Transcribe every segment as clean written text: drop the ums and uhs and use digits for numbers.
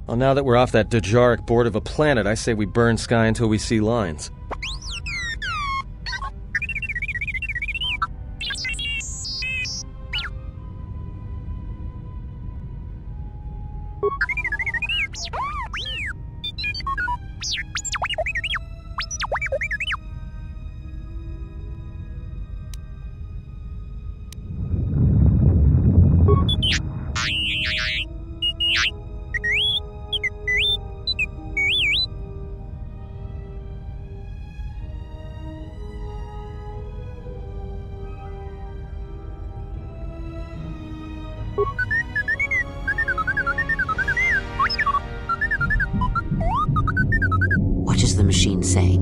Well, now that we're off that Dejaric board of a planet, I say we burn sky until we see lines. What is the machine saying?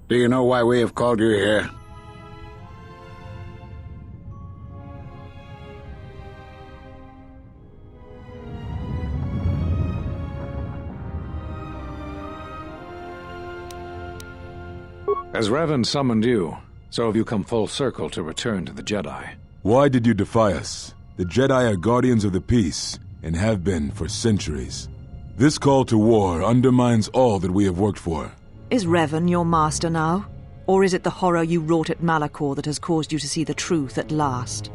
Do you know why we have called you here? As Revan summoned you, so have you come full circle to return to the Jedi. Why did you defy us? The Jedi are guardians of the peace, and have been for centuries. This call to war undermines all that we have worked for. Is Revan your master now? Or is it the horror you wrought at Malachor that has caused you to see the truth at last?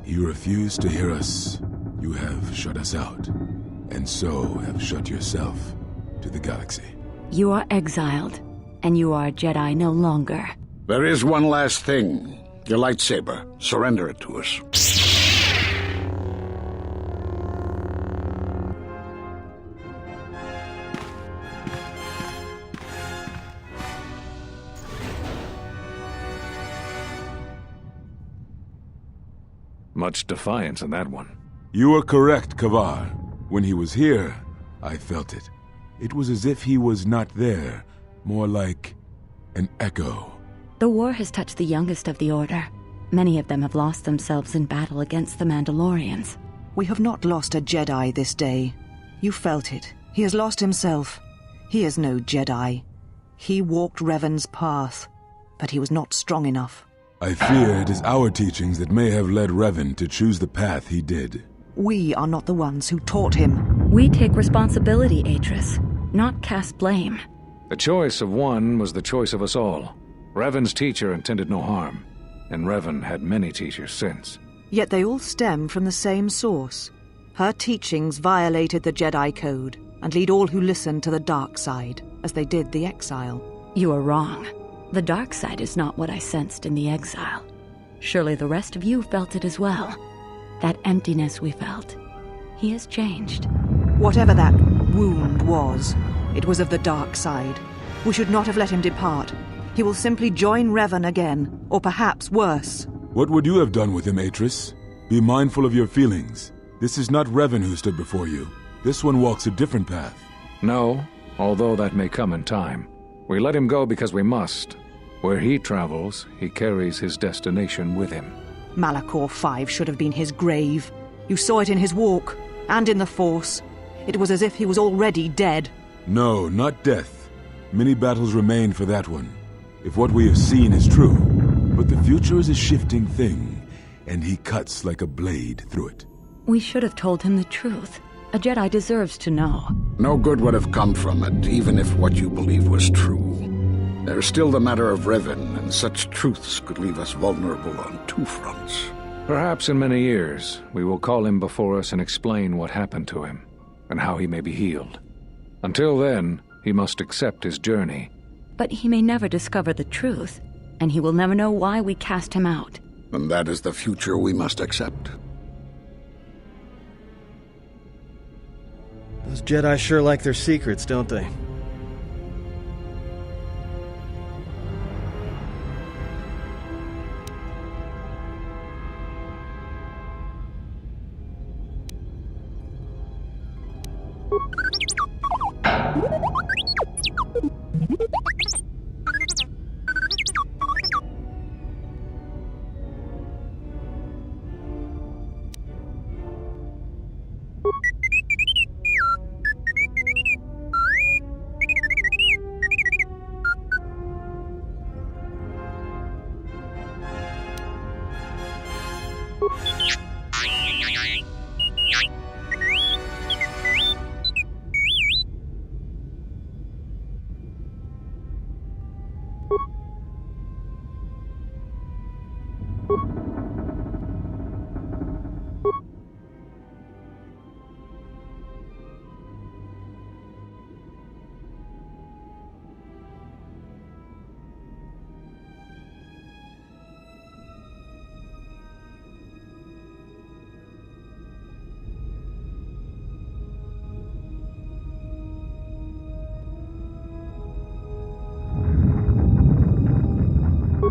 You refuse to hear us. You have shut us out, and so have shut yourself to the galaxy. You are exiled, and you are a Jedi no longer. There is one last thing. Your lightsaber. Surrender it to us. Much defiance in that one. You are correct, Kavar. When he was here, I felt it. It was as if he was not there, more like an echo. The war has touched the youngest of the Order. Many of them have lost themselves in battle against the Mandalorians. We have not lost a Jedi this day. You felt it. He has lost himself. He is no Jedi. He walked Revan's path, but he was not strong enough. I fear it is our teachings that may have led Revan to choose the path he did. We are not the ones who taught him. We take responsibility, Atris, not cast blame. The choice of one was the choice of us all. Revan's teacher intended no harm, and Revan had many teachers since. Yet they all stem from the same source. Her teachings violated the Jedi Code and lead all who listen to the dark side, as they did the exile. You are wrong. The dark side is not what I sensed in the exile. Surely the rest of you felt it as well. That emptiness we felt. He has changed. Whatever that wound was, it was of the dark side. We should not have let him depart. He will simply join Revan again, or perhaps worse. What would you have done with him, Atris? Be mindful of your feelings. This is not Revan who stood before you. This one walks a different path. No, although that may come in time. We let him go because we must. Where he travels, he carries his destination with him. Malachor 5 should have been his grave. You saw it in his walk, and in the Force. It was as if he was already dead. No, not death. Many battles remain for that one, if what we have seen is true. But the future is a shifting thing, and he cuts like a blade through it. We should have told him the truth. A Jedi deserves to know. No good would have come from it, even if what you believe was true. There's still the matter of Revan, and such truths could leave us vulnerable on two fronts. Perhaps in many years, we will call him before us and explain what happened to him, and how he may be healed. Until then, he must accept his journey. But he may never discover the truth, and he will never know why we cast him out. And that is the future we must accept. Those Jedi sure like their secrets, don't they?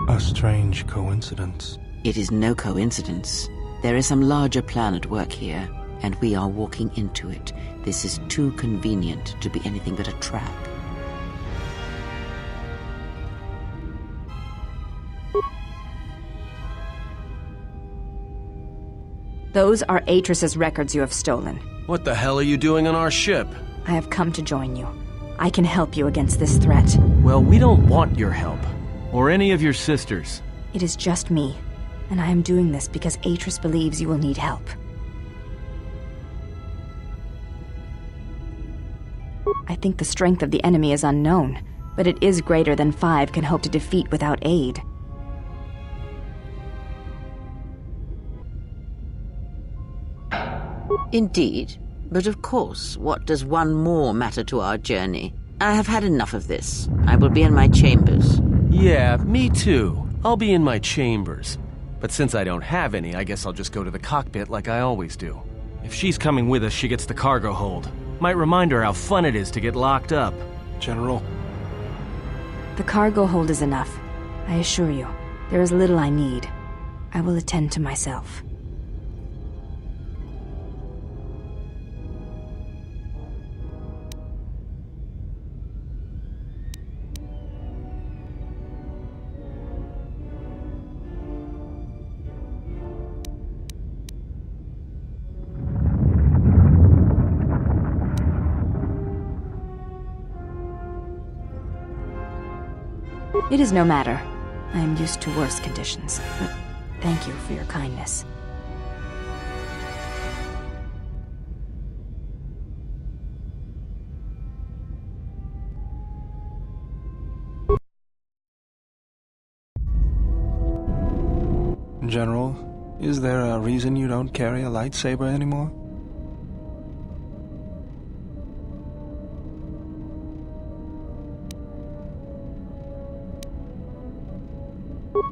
A strange coincidence. It is no coincidence. There is some larger plan at work here, and we are walking into it. This is too convenient to be anything but a trap. Those are Atris's records you have stolen. What the hell are you doing on our ship? I have come to join you. I can help you against this threat. Well, we don't want your help. Or any of your sisters. It is just me, and I am doing this because Atris believes you will need help. I think the strength of the enemy is unknown, but it is greater than 5 can hope to defeat without aid. Indeed. But of course, what does one more matter to our journey? I have had enough of this. I will be in my chambers. Yeah, me too. I'll be in my chambers. But since I don't have any, I guess I'll just go to the cockpit like I always do. If she's coming with us, she gets the cargo hold. Might remind her how fun it is to get locked up. General. The cargo hold is enough. I assure you, there is little I need. I will attend to myself. It is no matter. I am used to worse conditions, but thank you for your kindness. General, is there a reason you don't carry a lightsaber anymore?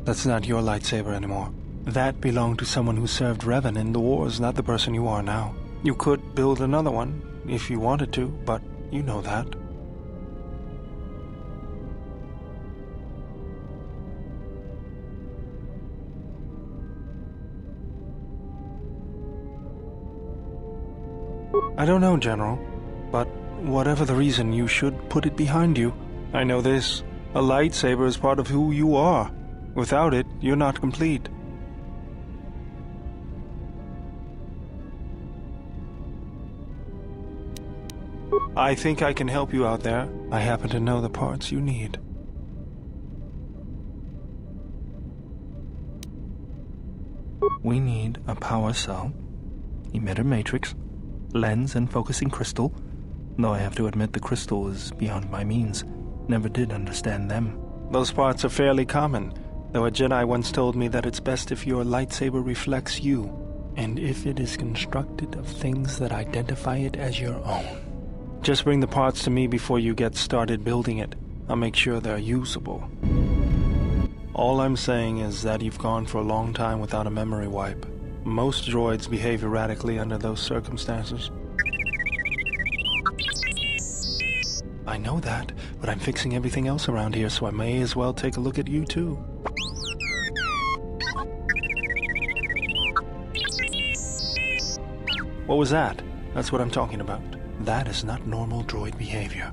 That's not your lightsaber anymore. That belonged to someone who served Revan in the wars, not the person you are now. You could build another one, if you wanted to, but you know that. I don't know, General, but whatever the reason, you should put it behind you. I know this. A lightsaber is part of who you are. Without it, you're not complete. I think I can help you out there. I happen to know the parts you need. We need a power cell, emitter matrix, lens and focusing crystal, though I have to admit the crystal is beyond my means. Never did understand them. Those parts are fairly common, though a Jedi once told me that it's best if your lightsaber reflects you, and if it is constructed of things that identify it as your own. Just bring the parts to me before you get started building it. I'll make sure they're usable. All I'm saying is that you've gone for a long time without a memory wipe. Most droids behave erratically under those circumstances. I know that, but I'm fixing everything else around here, so I may as well take a look at you too. What was that? That's what I'm talking about. That is not normal droid behavior.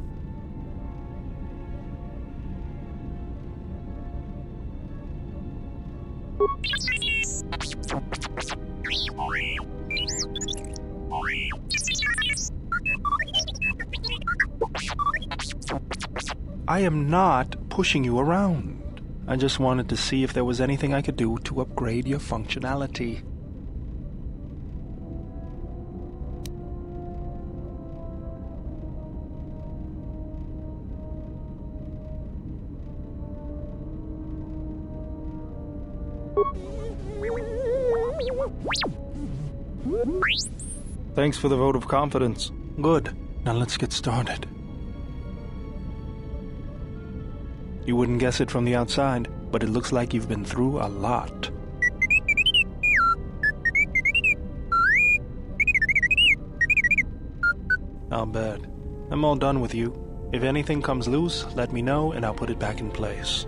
I am not pushing you around. I just wanted to see if there was anything I could do to upgrade your functionality. Thanks for the vote of confidence. Good. Now let's get started. You wouldn't guess it from the outside, but it looks like you've been through a lot. I'll bet. I'm all done with you. If anything comes loose, let me know and I'll put it back in place.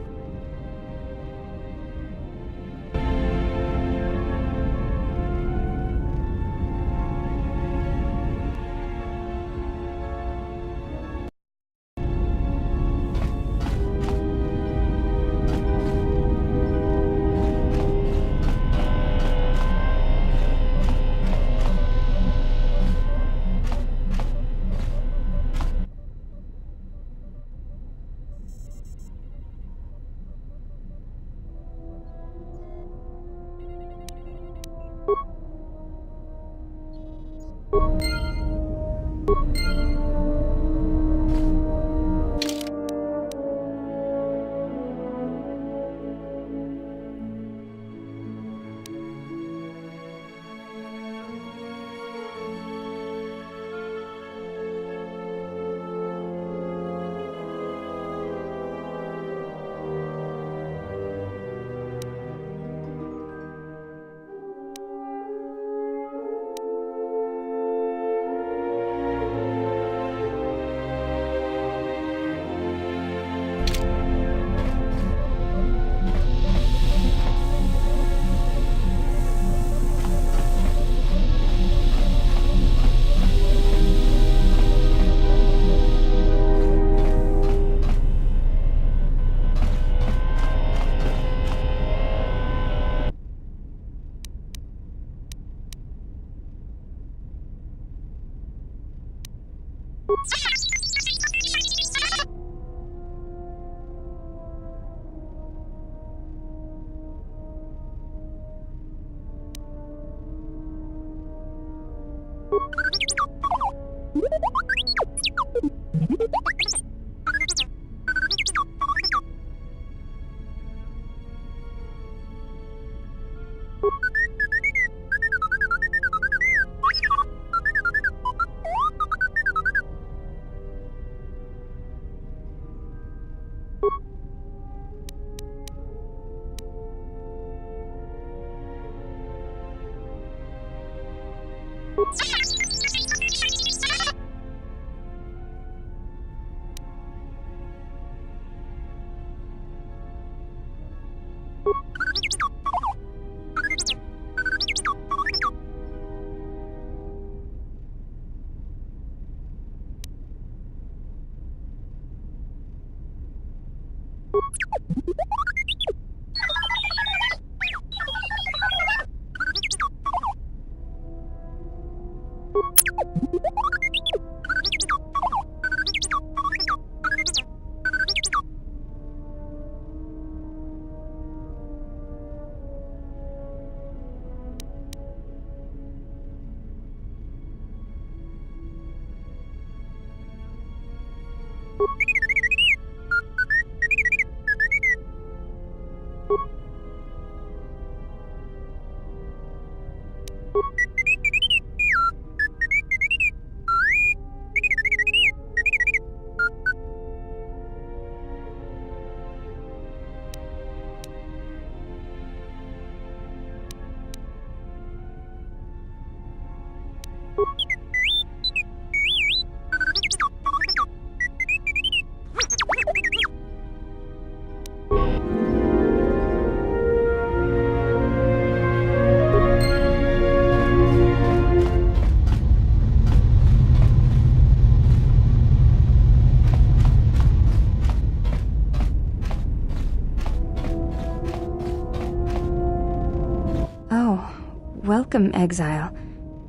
Welcome, exile.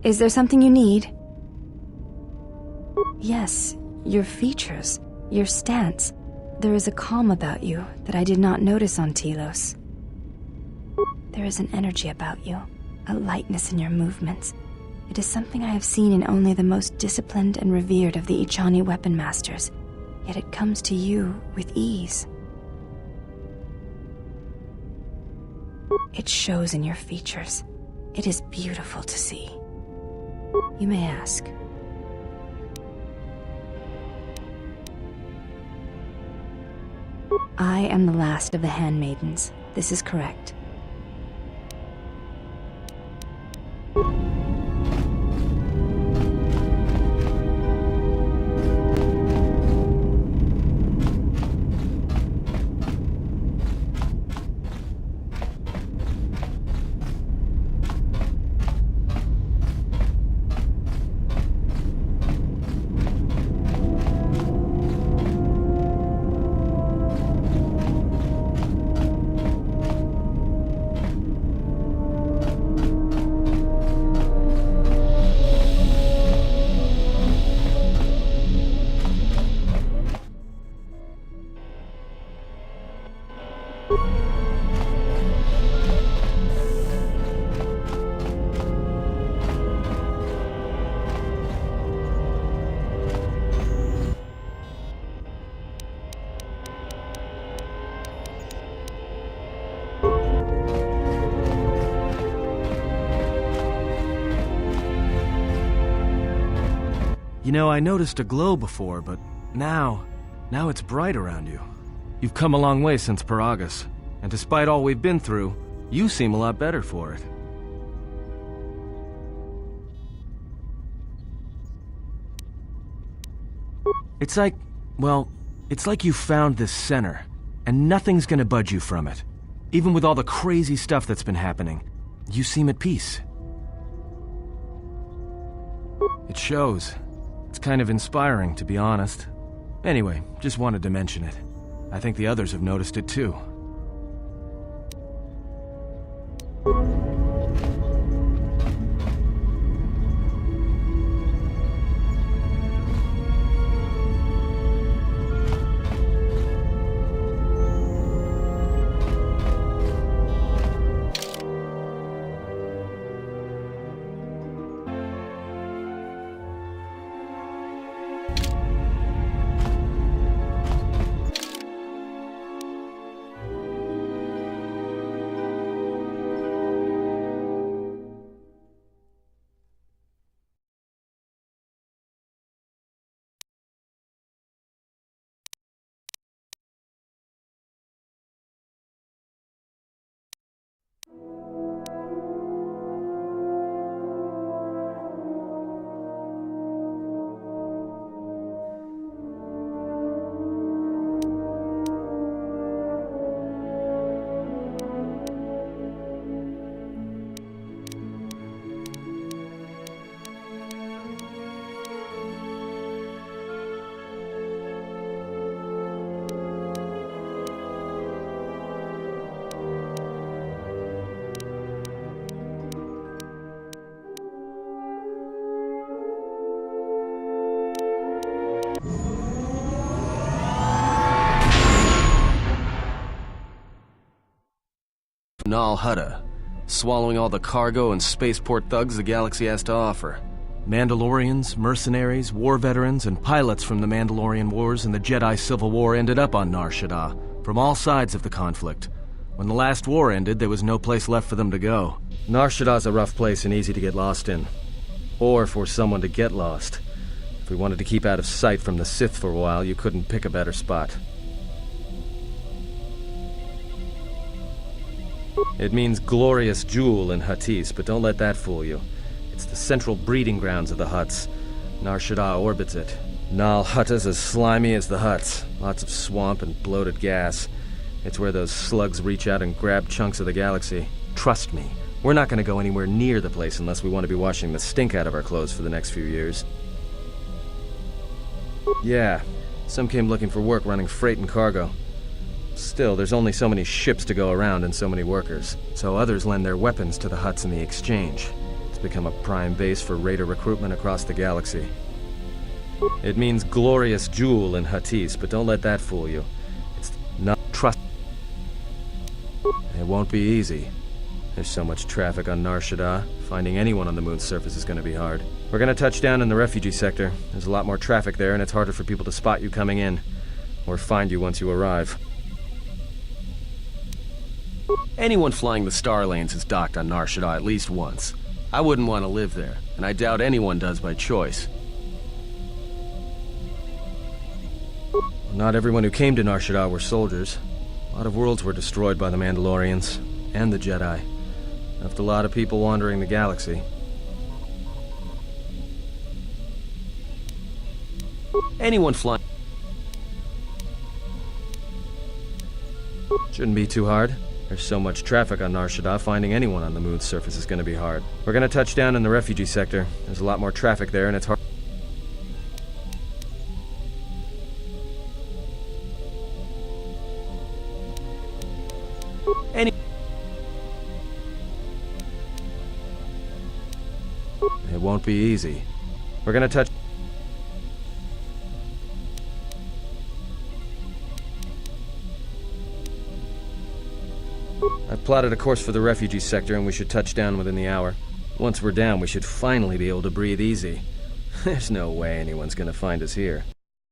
Is there something you need? Yes, your features, your stance. There is a calm about you that I did not notice on Telos. There is an energy about you, a lightness in your movements. It is something I have seen in only the most disciplined and revered of the Ichani weapon masters, yet it comes to you with ease. It shows in your features. It is beautiful to see. You may ask. I am the last of the handmaidens. This is correct. You know, I noticed a glow before, but now it's bright around you. You've come a long way since Paragus, and despite all we've been through, you seem a lot better for it. It's like, well, it's like you found this center, and nothing's gonna budge you from it. Even with all the crazy stuff that's been happening, you seem at peace. It shows. It's kind of inspiring, to be honest. Anyway, just wanted to mention it. I think the others have noticed it too. Nar Shaddaa, swallowing all the cargo and spaceport thugs the galaxy has to offer. Mandalorians, mercenaries, war veterans, and pilots from the Mandalorian Wars and the Jedi Civil War ended up on Nar Shaddaa, from all sides of the conflict. When the last war ended, there was no place left for them to go. Nar Shaddaa's a rough place and easy to get lost in. Or for someone to get lost. If we wanted to keep out of sight from the Sith for a while, you couldn't pick a better spot. It means glorious jewel in Huttese, but don't let that fool you. It's the central breeding grounds of the Hutts. Nar Shaddaa orbits it. Nal Hutta's as slimy as the Hutts. Lots of swamp and bloated gas. It's where those slugs reach out and grab chunks of the galaxy. Trust me, we're not going to go anywhere near the place unless we want to be washing the stink out of our clothes for the next few years. Yeah, some came looking for work running freight and cargo. Still, there's only so many ships to go around and so many workers, so others lend their weapons to the Hutts in the exchange. It's become a prime base for raider recruitment across the galaxy. It means glorious jewel in Huttese, but don't let that fool you. It's not trust. It won't be easy. There's so much traffic on Nar Shaddaa, finding anyone on the moon's surface is going to be hard. We're going to touch down in the refugee sector. There's a lot more traffic there, and it's harder for people to spot you coming in, or find you once you arrive. Anyone flying the Star Lanes has docked on Nar Shaddaa at least once. I wouldn't want to live there, and I doubt anyone does by choice. Not everyone who came to Nar Shaddaa were soldiers. A lot of worlds were destroyed by the Mandalorians, and the Jedi. Left a lot of people wandering the galaxy. Anyone flying... Shouldn't be too hard. There's so much traffic on Nar Shaddaa, finding anyone on the moon's surface is going to be hard. We're going to touch down in the refugee sector. There's a lot more traffic there, and it's hard. It won't be easy. We're going to touch... I've plotted a course for the refugee sector, and we should touch down within the hour. Once we're down, we should finally be able to breathe easy. There's no way anyone's gonna find us here.